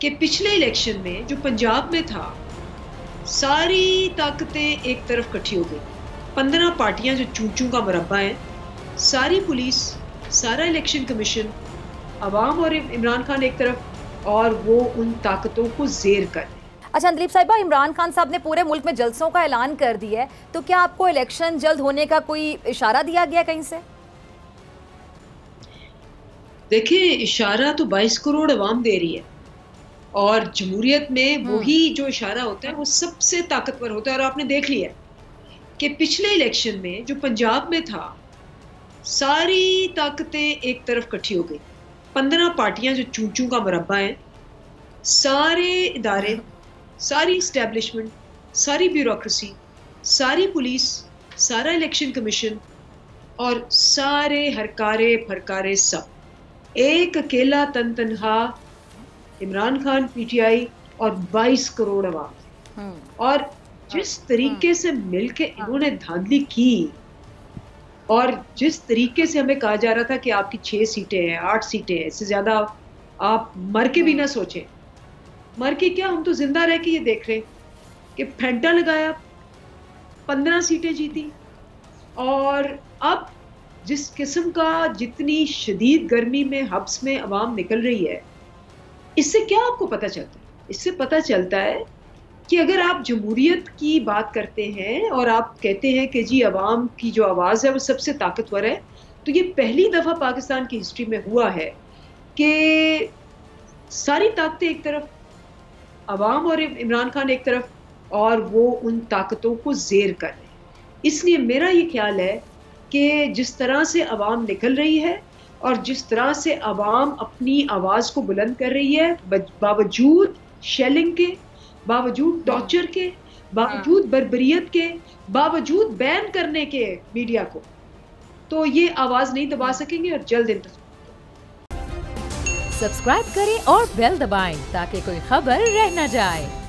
कि पिछले इलेक्शन में जो पंजाब में था, सारी ताकतें एक तरफ इकट्ठी हो गई। 15 पार्टियां जो चूं-चूं का मुरब्बा है, सारी पुलिस, सारा इलेक्शन कमीशन, अवाम और इमरान खान एक तरफ, और वो उन ताकतों को ज़ेर कर रहे हैं। अच्छा दिलीप साहिबा, इमरान खान साहब ने पूरे मुल्क में जलसों का ऐलान कर दिया है, तो क्या आपको इलेक्शन जल्द होने का कोई इशारा दिया गया कहीं से? देखिए, इशारा तो 22 करोड़ अवाम दे रही है, और जमहूरियत में वही जो इशारा होता है वो सबसे ताकतवर होता है। और आपने देख लिया कि पिछले इलेक्शन में जो पंजाब में था, सारी ताकतें एक तरफ इकट्ठी हो गई। 15 पार्टियां जो चूं-चूं का मुरब्बा है, सारे इदारे, सारी इस्टेब्लिशमेंट, सारी ब्यूरोक्रेसी, सारी पुलिस, सारा इलेक्शन कमीशन और सारे हरकारे फरकारे सब एक अकेला तनहा इमरान खान, पीटीआई और 22 करोड़ अवाम। और जिस तरीके से मिलके इन्होंने धांधली की, और जिस तरीके से हमें कहा जा रहा था कि आपकी 6 सीटें हैं, 8 सीटें हैं, इससे ज्यादा आप मर के भी ना सोचें। मर के क्या, हम तो जिंदा रह के ये देख रहे हैं कि फेंटा लगाया, 15 सीटें जीती। और अब जिस किस्म का, जितनी शदीद गर्मी में हब्स में अवाम निकल रही है, इससे क्या आपको पता चलता है? इससे पता चलता है कि अगर आप जमहूरियत की बात करते हैं और आप कहते हैं कि जी अवाम की जो आवाज़ है वो सबसे ताकतवर है, तो ये पहली दफ़ा पाकिस्तान की हिस्ट्री में हुआ है कि सारी ताकतें एक तरफ, अवाम और इमरान खान एक तरफ, और वो उन ताकतों को ज़ेर कर रहे हैं। इसलिए मेरा ये ख्याल है कि जिस तरह से अवाम निकल रही है और जिस तरह से अवाम अपनी आवाज़ को बुलंद कर रही है, बावजूद शेलिंग के, बावजूद टॉर्चर के, बावजूद बर्बरियत के, बावजूद बैन करने के मीडिया को, तो ये आवाज़ नहीं दबा सकेंगे और जल्द इंतज़ार। सब्सक्राइब करें और बेल दबाएं ताकि कोई खबर रह न जाए।